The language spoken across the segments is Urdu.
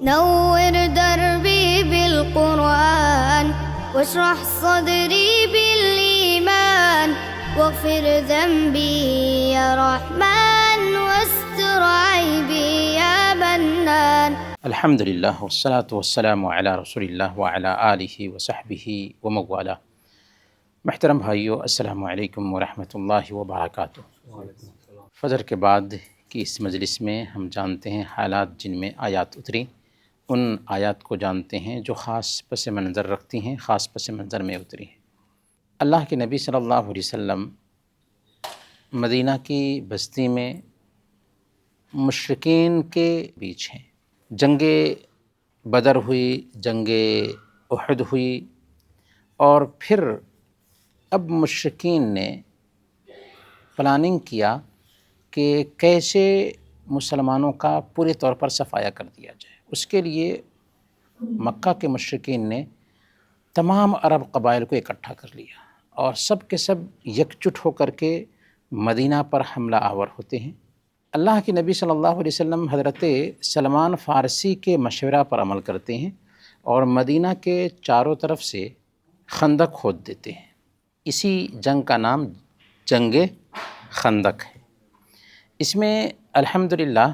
نور دربي بالقرآن واشرح صدري بالإيمان واغفر ذنبي يا رحمن واستر عيبي يا منان. الحمد للہ والصلاة والسلام علی رسول اللہ وعلی آلہ وصحبہ ومن والاه. محترم بھائیو، السلام علیکم ورحمۃ اللہ وبرکاتہ. فجر کے بعد کی اس مجلس میں ہم جانتے ہیں حالات جن میں آیات اتری، ان آیات کو جانتے ہیں جو خاص پس منظر رکھتی ہیں، خاص پس منظر میں اتری ہیں. اللہ کے نبی صلی اللہ علیہ وسلم مدینہ کی بستی میں مشرکین کے بیچ ہیں. جنگ بدر ہوئی، جنگ احد ہوئی، اور پھر اب مشرکین نے پلاننگ کیا کہ کیسے مسلمانوں کا پورے طور پر صفایا کر دیا جائے. اس کے لیے مکہ کے مشرکین نے تمام عرب قبائل کو اکٹھا کر لیا اور سب کے سب یکجٹ ہو کر کے مدینہ پر حملہ آور ہوتے ہیں. اللہ کے نبی صلی اللہ علیہ وسلم حضرت سلمان فارسی کے مشورہ پر عمل کرتے ہیں اور مدینہ کے چاروں طرف سے خندق کھود دیتے ہیں. اسی جنگ کا نام جنگ خندق ہے. اس میں الحمدللہ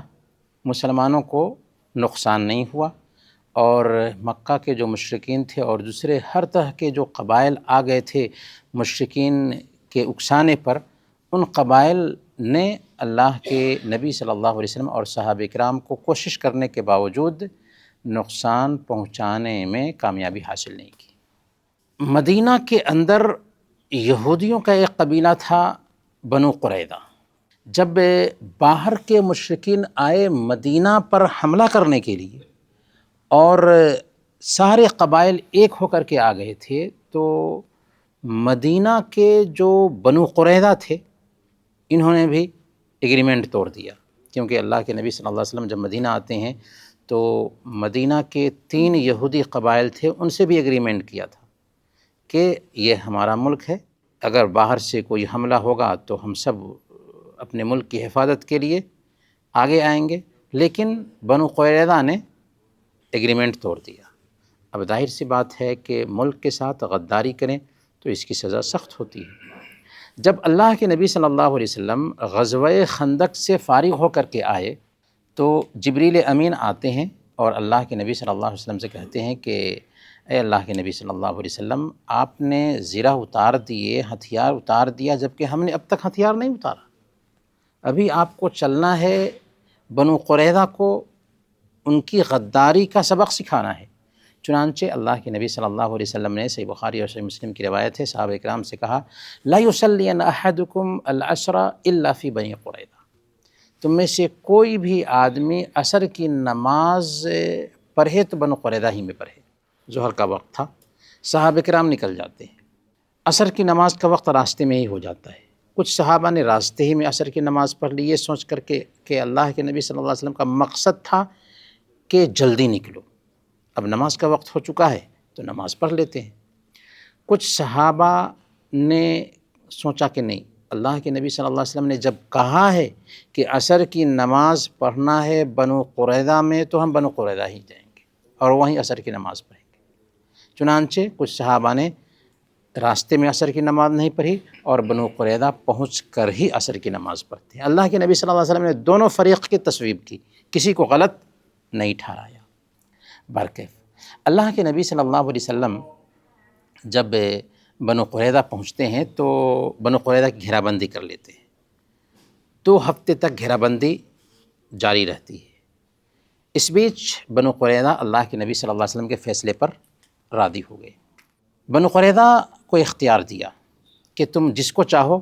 مسلمانوں کو نقصان نہیں ہوا، اور مکہ کے جو مشرکین تھے اور دوسرے ہر طرح کے جو قبائل آ گئے تھے مشرکین کے اکسانے پر، ان قبائل نے اللہ کے نبی صلی اللہ علیہ وسلم اور صحابہ کرام کو کوشش کرنے کے باوجود نقصان پہنچانے میں کامیابی حاصل نہیں کی. مدینہ کے اندر یہودیوں کا ایک قبیلہ تھا بنو قریظہ. جب باہر کے مشرکین آئے مدینہ پر حملہ کرنے کے لیے اور سارے قبائل ایک ہو کر کے آ گئے تھے، تو مدینہ کے جو بنو قریظہ تھے انہوں نے بھی ایگریمنٹ توڑ دیا، کیونکہ اللہ کے نبی صلی اللہ علیہ وسلم جب مدینہ آتے ہیں تو مدینہ کے 3 یہودی قبائل تھے، ان سے بھی ایگریمنٹ کیا تھا کہ یہ ہمارا ملک ہے، اگر باہر سے کوئی حملہ ہوگا تو ہم سب اپنے ملک کی حفاظت کے لیے آگے آئیں گے. لیکن بنو قریظہ نے ایگریمنٹ توڑ دیا. اب ظاہر سی بات ہے کہ ملک کے ساتھ غداری کریں تو اس کی سزا سخت ہوتی ہے. جب اللہ کے نبی صلی اللہ علیہ وسلم غزوہ خندق سے فارغ ہو کر کے آئے تو جبریل امین آتے ہیں اور اللہ کے نبی صلی اللہ علیہ وسلم سے کہتے ہیں کہ اے اللہ کے نبی صلی اللہ علیہ وسلم، آپ نے زرہ اتار دیے، ہتھیار اتار دیا، جبکہ ہم نے اب تک ہتھیار نہیں اتارا. ابھی آپ کو چلنا ہے بنو قریظہ کو ان کی غداری کا سبق سکھانا ہے. چنانچہ اللہ کے نبی صلی اللہ علیہ وسلم نے صحیح بخاری اور صحیح مسلم کی روایت ہے، صحابہ کرام سے کہا لا یصلین احدکم العصر الا فی بنی قریظہ. تم میں سے کوئی بھی آدمی عصر کی نماز پڑھے تو بنو قریظہ ہی میں پڑھے. ظہر کا وقت تھا، صحابہ کرام نکل جاتے ہیں، عصر کی نماز کا وقت راستے میں ہی ہو جاتا ہے. کچھ صحابہ نے راستے ہی میں عصر کی نماز پڑھ لی، یہ سوچ کر کے کہ اللہ کے نبی صلی اللہ علیہ وسلم کا مقصد تھا کہ جلدی نکلو، اب نماز کا وقت ہو چکا ہے تو نماز پڑھ لیتے ہیں. کچھ صحابہ نے سوچا کہ نہیں، اللہ کے نبی صلی اللہ علیہ وسلم نے جب کہا ہے کہ عصر کی نماز پڑھنا ہے بنو قریظہ میں تو ہم بنو قریظہ ہی جائیں گے اور وہیں عصر کی نماز پڑھیں گے. چنانچہ کچھ صحابہ نے راستے میں عصر کی نماز نہیں پڑھی اور بنو قریظہ پہنچ کر ہی عصر کی نماز پڑھتے ہیں. اللہ کے نبی صلی اللہ علیہ وسلم نے دونوں فریق کی تصویب کی، کسی کو غلط نہیں ٹھہرایا. برکیف اللہ کے نبی صلی اللہ علیہ وسلم جب بنو قریظہ پہنچتے ہیں تو بنو قریظہ کی گھیرا بندی کر لیتے ہیں. 2 ہفتے تک گھیرا بندی جاری رہتی ہے. اس بیچ بنو قریظہ اللہ کے نبی صلی اللہ علیہ وسلم کے فیصلے پر راضی ہو گئے. بنو قریظہ کو اختیار دیا کہ تم جس کو چاہو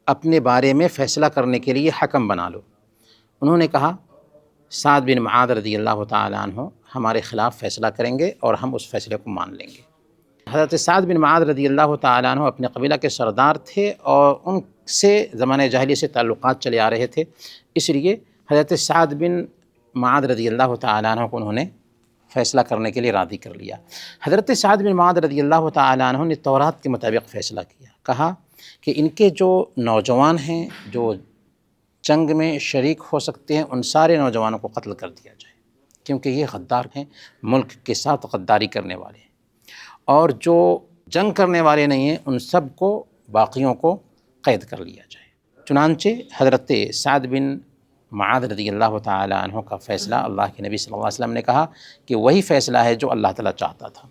اپنے بارے میں فیصلہ کرنے کے لیے حکم بنا لو. انہوں نے کہا سعد بن معاذ رضی اللہ تعالیٰ عنہ ہمارے خلاف فیصلہ کریں گے اور ہم اس فیصلے کو مان لیں گے. حضرت سعد بن معاذ رضی اللہ تعالیٰ عنہ اپنے قبیلہ کے سردار تھے اور ان سے زمانہ جاہلیت سے تعلقات چلے آ رہے تھے، اس لیے حضرت سعد بن معاذ رضی اللہ تعالیٰ عنہ کو انہوں نے فیصلہ کرنے کے لیے راضی کر لیا. حضرت سعد بن معاذ رضی اللہ تعالیٰ عنہ نے تورات کے مطابق فیصلہ کیا. کہا کہ ان کے جو نوجوان ہیں جو جنگ میں شریک ہو سکتے ہیں ان سارے نوجوانوں کو قتل کر دیا جائے. کیونکہ یہ غدار ہیں، ملک کے ساتھ غداری کرنے والے ہیں، اور جو جنگ کرنے والے نہیں ہیں ان سب کو، باقیوں کو قید کر لیا جائے۔ چنانچہ حضرت سعد بن معاذ رضی اللہ تعالیٰ عنہ کا فیصلہ اللہ کے نبی صلی اللہ علیہ وسلم نے کہا کہ وہی فیصلہ ہے جو اللہ تعالیٰ چاہتا تھا۔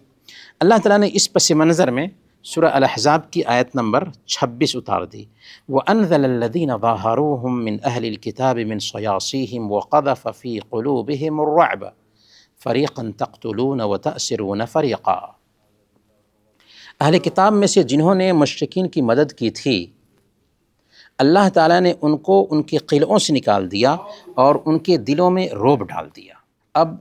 اللہ تعالیٰ نے اس پس منظر میں سورہ الاحزاب کی آیت نمبر 26 اتار دی، وَأَنزَلَ الَّذِينَ ظَاهَرُوهُم مِّنْ أَهْلِ الْكِتَابِ مِنْ صَيَاصِيهِمْ وَقَذَفَ فِي قُلُوبِهِمُ الرُّعْبَ فَرِيقًا تَقْتُلُونَ وَتَأْسِرُونَ فَرِيقًا۔ اہل کتاب میں سے جنہوں نے مشرکین کی مدد کی تھی، اللہ تعالیٰ نے ان کو ان کے قلعوں سے نکال دیا اور ان کے دلوں میں رعب ڈال دیا۔ اب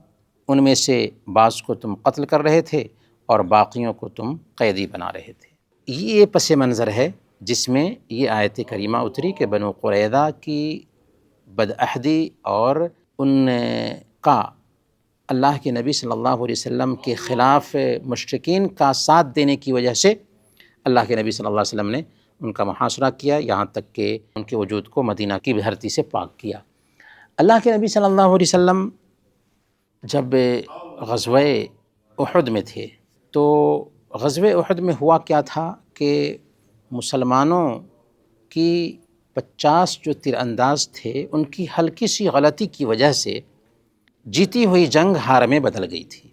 ان میں سے بعض کو تم قتل کر رہے تھے اور باقیوں کو تم قیدی بنا رہے تھے۔ یہ پس منظر ہے جس میں یہ آیت کریمہ اتری کہ بنو قریظہ کی بدعہدی اور ان کا اللہ کے نبی صلی اللہ علیہ وسلم کے خلاف مشرکین کا ساتھ دینے کی وجہ سے اللہ کے نبی صلی اللہ علیہ وسلم نے ان کا محاصرہ کیا، یہاں تک کہ ان کے وجود کو مدینہ کی دھرتی سے پاک کیا۔ اللہ کے نبی صلی اللہ علیہ وسلم جب غزوہ احد میں تھے تو غزوہ احد میں ہوا کیا تھا کہ مسلمانوں کی 50 جو تیر انداز تھے ان کی ہلکی سی غلطی کی وجہ سے جیتی ہوئی جنگ ہار میں بدل گئی تھی۔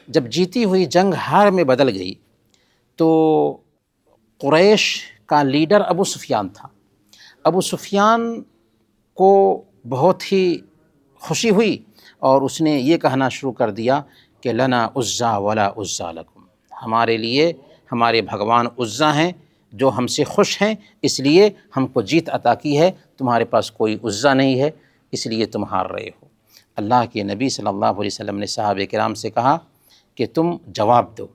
جب جیتی ہوئی جنگ ہار میں بدل گئی تو قریش کا لیڈر ابو سفیان تھا۔ ابو سفیان کو بہت ہی خوشی ہوئی اور اس نے یہ کہنا شروع کر دیا کہ لنا عزا ولا عزا لکم، ہمارے لیے ہمارے بھگوان عزا ہیں جو ہم سے خوش ہیں، اس لیے ہم کو جیت عطا کی ہے، تمہارے پاس کوئی عزا نہیں ہے، اس لیے تم ہار رہے ہو۔ اللہ کے نبی صلی اللہ علیہ وسلم نے صحابہ کرام سے کہا کہ تم جواب دو،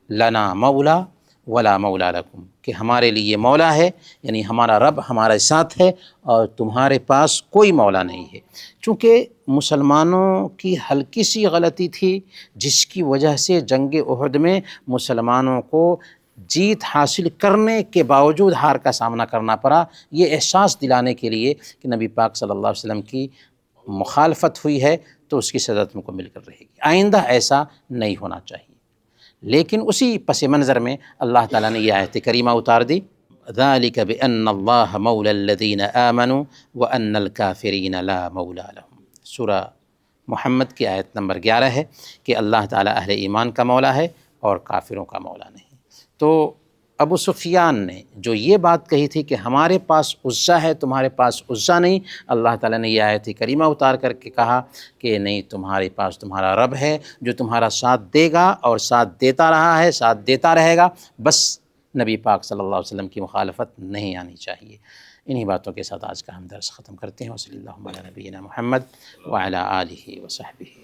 لنا مولا ولا مولا لکم، کہ ہمارے لیے مولا ہے، یعنی ہمارا رب ہمارے ساتھ ہے اور تمہارے پاس کوئی مولا نہیں ہے۔ چونکہ مسلمانوں کی ہلکی سی غلطی تھی جس کی وجہ سے جنگ احد میں مسلمانوں کو جیت حاصل کرنے کے باوجود ہار کا سامنا کرنا پڑا، یہ احساس دلانے کے لیے کہ نبی پاک صلی اللہ علیہ وسلم کی مخالفت ہوئی ہے تو اس کی سزا تم کو مل کر رہے گی، آئندہ ایسا نہیں ہونا چاہیے۔ لیکن اسی پس منظر میں اللہ تعالیٰ نے یہ آیت کریمہ اتار دی، ذَلِكَ بِأَنَّ اللَّهَ مَوْلَى الَّذِينَ آمَنُوا وَأَنَّ الْكَافِرِينَ لَا مَوْلَى لَهُمْ۔ سورہ محمد کی آیت نمبر 11 ہے کہ اللہ تعالیٰ اہل ایمان کا مولا ہے اور کافروں کا مولا نہیں۔ تو ابو سفیان نے جو یہ بات کہی تھی کہ ہمارے پاس عزا ہے تمہارے پاس عزا نہیں، اللہ تعالیٰ نے یہ آیت کریمہ اتار کر کے کہا کہ نہیں، تمہارے پاس تمہارا رب ہے جو تمہارا ساتھ دے گا اور ساتھ دیتا رہا ہے، ساتھ دیتا رہے گا، بس نبی پاک صلی اللہ علیہ وسلم کی مخالفت نہیں آنی چاہیے۔ انہی باتوں کے ساتھ آج کا ہم درس ختم کرتے ہیں۔ وصلی اللہ علی نبینا محمد وعلی آلہ وصحبہ۔